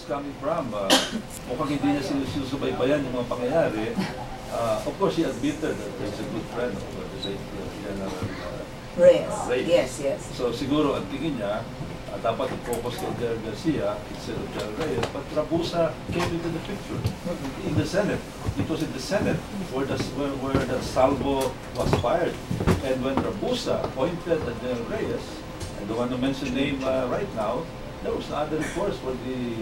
coming from. Mukhang hindi niya sinusubaybayan yung mga pangyayari. Of course, he admitted that he's a good friend of the late General Reyes. Reyes. Yes. So siguro ang tingin niya, dapat i-focus kay General Garcia instead of General Reyes. But Rabusa came into the picture in the Senate. It was in the Senate where the salvo was fired. And when Rabusa pointed at General Reyes, and the one who mentioned name right now, there was no other recourse for the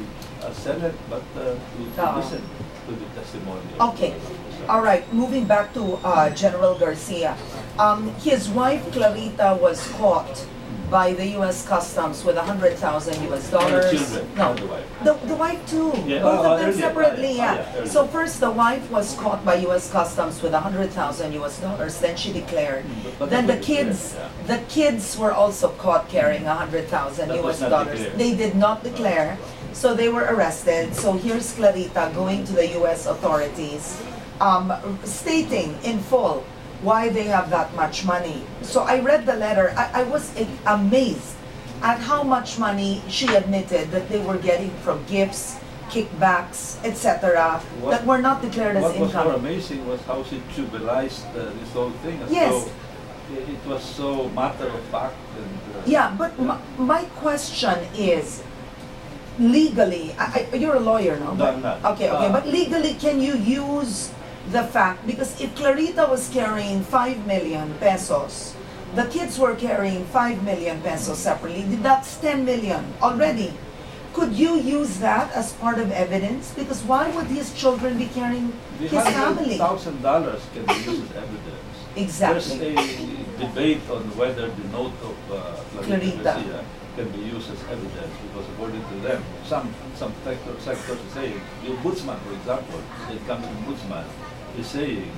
Senate but to listen to the testimony. Okay. All right. Moving back to General Garcia. His wife Clarita was caught by the U.S. Customs with $100,000 US. Children, No, not the wife. the wife too. Yeah, Both of them earlier, separately. earlier. So first, the wife was caught by U.S. Customs with $100,000 US. Then she declared. But Then the that was kids, declared, the kids were also caught carrying $100,000 That was US. not declared. They did not declare, so they were arrested. So here's Clarita going to the U.S. authorities, stating in full why they have that much money. So I read the letter. I was amazed at how much money she admitted that they were getting from gifts, kickbacks, etc. that were not declared as What was more income. amazing was how she trivialized this whole thing as Yes. though it was so matter of fact. And, Yeah, but my question is, legally, you're a lawyer, no? No, I'm not. Okay, but legally, can you use the fact, because if Clarita was carrying 5 million pesos, the kids were carrying 5 million pesos separately, that's 10 million already. Could you use that as part of evidence? Because why would these children be carrying the his family? $100,000 can be used as evidence. Exactly. There's a debate on whether the note of Clarita. Garcia can be used as evidence, because according to them, some sectors are saying, the Ombudsman, for example, the incoming Ombudsman, is saying,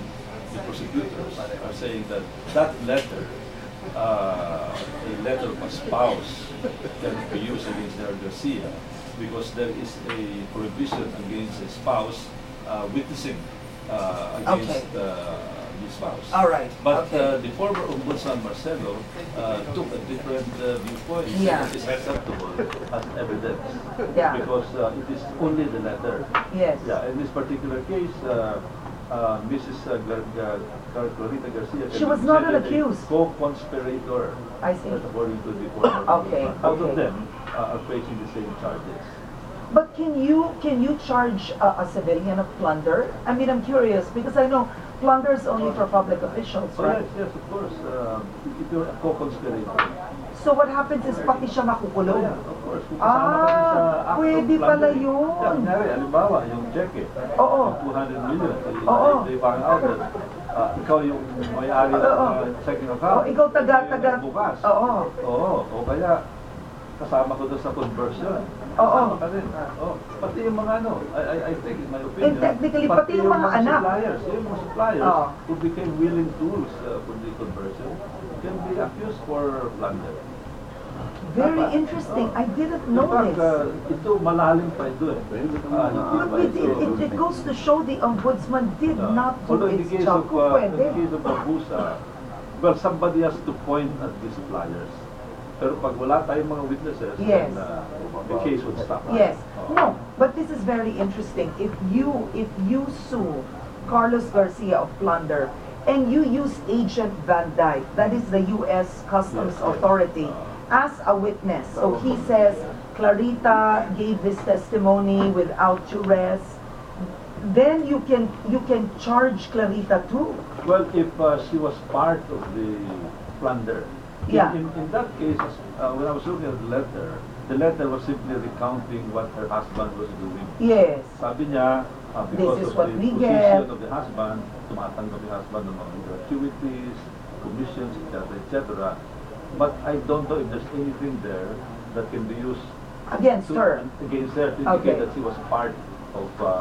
the prosecutors are saying that that letter, a letter of a spouse, can be used against General Garcia, because there is a prohibition against a spouse witnessing against the spouse. All right. But okay. the former Ombudsman Marcelo took a different viewpoint. He Yeah. said it is acceptable as evidence, Yeah. because it is only the letter. Yes. Yeah, in this particular case, Mrs. Clarita Garcia She was not an considered a accused. co-conspirator. I see. That's according to the former Okay, Ombudsman. Both okay. of them are facing the same charges. But can you charge a civilian of plunder? I mean, I'm curious because I know plunder is only for public officials, Oh, right? yes, of course. If you're a co-conspirator. So what happens is pati siya makukulong. Yeah, of course. Kung kasama ka din sa act of Pwede pala plundering. yun. Yeah, kunyari, halimbawa, yung cheque, Oo. yung 200 million, Oo. they found out that ikaw yung may-ari ng Oo. checking account. Oh, ikaw taga. Bukas. Oo. Oo. O kaya, kasama ko doon sa conversion. Oo. Kasama ka rin. Oo. Pati yung mga ano, I think, in my opinion, And technically, pati yung mga anak. suppliers, yung mga suppliers Oo. who became willing tools for the conversion can be accused for plunder. Very interesting. I didn't In know fact, this. ito malalim pa ito eh. But it goes to show the ombudsman did not do Although in the its case job. of Kung in the pwede. case of Rabusa, well, somebody has to point at the suppliers. Pero pag wala tayong mga witnesses, Yes. then the case would stop. Yes. Oo. No, but this is very interesting. If you sue Carlos Garcia of plunder and you use Agent Van Dyke, that is the U.S. Customs Yes, yes. Authority, as a witness. So he says Clarita gave this testimony without duress. Then you can charge Clarita too. Well, if she was part of the plunder. Yeah. In that case, when I was looking at the letter was simply recounting what her husband was doing. Yes. Sabi niya, because This is of what the we position get. of the husband, tumatanggap yung husband ng mga gratuities, commissions, etc. But I don't know if there's anything there that can be used Against her. against her to Okay. indicate that she was part of the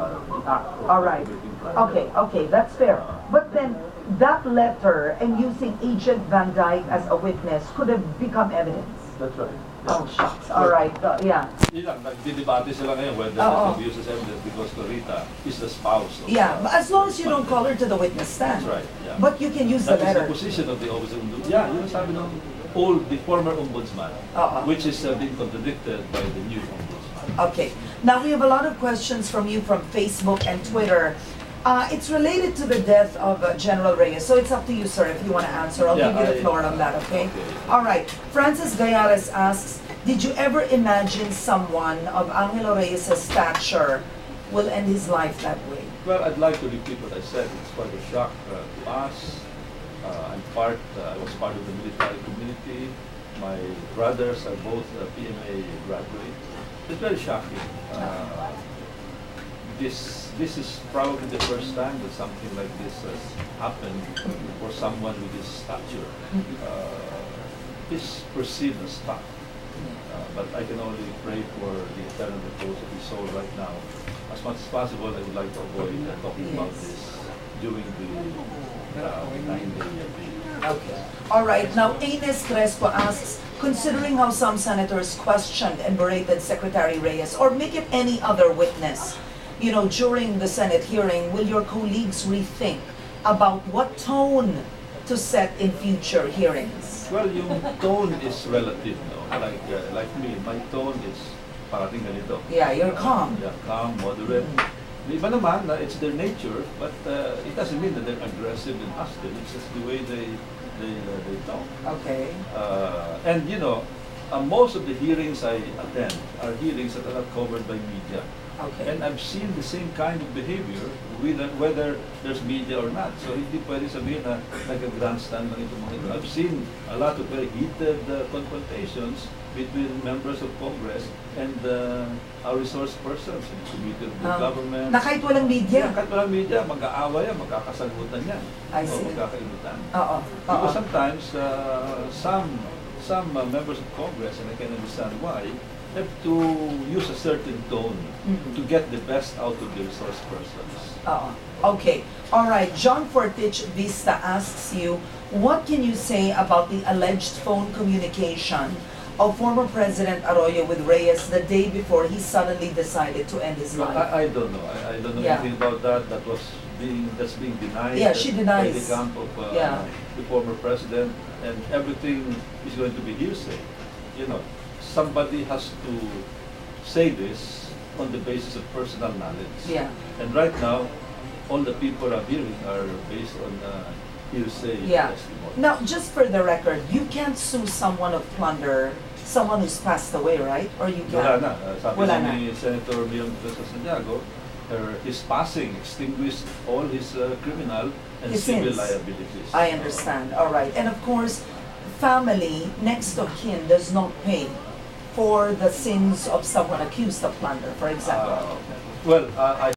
act of All right. committing plunder. Okay, that's fair. But then that letter and using Agent Van Dyke as a witness could have become evidence. That's right. Oh, shucks. All right. Yeah. Yun lang, nagdidebate sila ngayon whether Oo. that can be used as evidence because Clarita is the spouse of Yeah, but as long as you don't call her to the witness stand. That's right, yeah. But you can use the That is letter. the position of the Ombudsman. Yeah, yun ang sabi ng the former Ombudsman, Oo. which is being contradicted by the new Ombudsman. Okay. Now we have a lot of questions from you from Facebook and Twitter. It's related to the death of General Reyes, so it's up to you, sir, if you want to answer. I'll give you the floor on that, okay? All right. Francis Gayares asks, did you ever imagine someone of Angelo Reyes' stature will end his life that way? Well, I'd like to repeat what I said. It's quite a shock to us. I was part of the military community. My brothers are both PMA graduates. It's very shocking. This is probably the first time that something like this has happened for someone with his stature. It's perceived as tough. But I can only pray for the eternal repose of his soul right now. As much as possible, I would like to avoid talking about this during the 9-day period. Okay. All right. Now, Ines Crespo asks, considering how some senators questioned and berated Secretary Reyes or make it any other witness, during the Senate hearing, will your colleagues rethink about what tone to set in future hearings? Well, yung tone is relative, no? Like me, my tone is parating ganito. Yeah, you're calm. Yeah, calm, moderate. Iba naman, it's their nature, but it doesn't mean that they're aggressive and hostile. It's just the way they talk. Okay. And most of the hearings I attend are hearings that are not covered by media. Okay. And I've seen the same kind of behavior whether there's media or not. So hindi pwede sabihin na nag-grandstand lang itong mga ito. I've seen a lot of very heated confrontations between members of Congress and our resource persons in the Committee of Good Government. Na kahit walang media? Yeah, kahit walang media, mag-aaway yan, magkakasagutan yan. I see. O magkakainutan. Oo. Because sometimes, some members of Congress, and I can understand why, have to use a certain tone to get the best out of the resource persons. Okay. All right. John Fortich Vista asks you, what can you say about the alleged phone communication of former President Arroyo with Reyes the day before he suddenly decided to end his life? I don't know. I don't know anything about that. That's being denied. Yeah, she denies. By the camp of the former president, and everything is going to be hearsay. Somebody has to say this on the basis of personal knowledge. Yeah. And right now, all the people I'm hearing are based on hearsay testimony. Now, just for the record, you can't sue someone of plunder, someone who's passed away, right? Or you Wala can? na. Sabi ni Senator Leon Santiago, his passing extinguished all his criminal and civil liabilities. I understand. All right. And of course, family, next of kin, does not pay for the sins of someone accused of plunder, for example. Well, I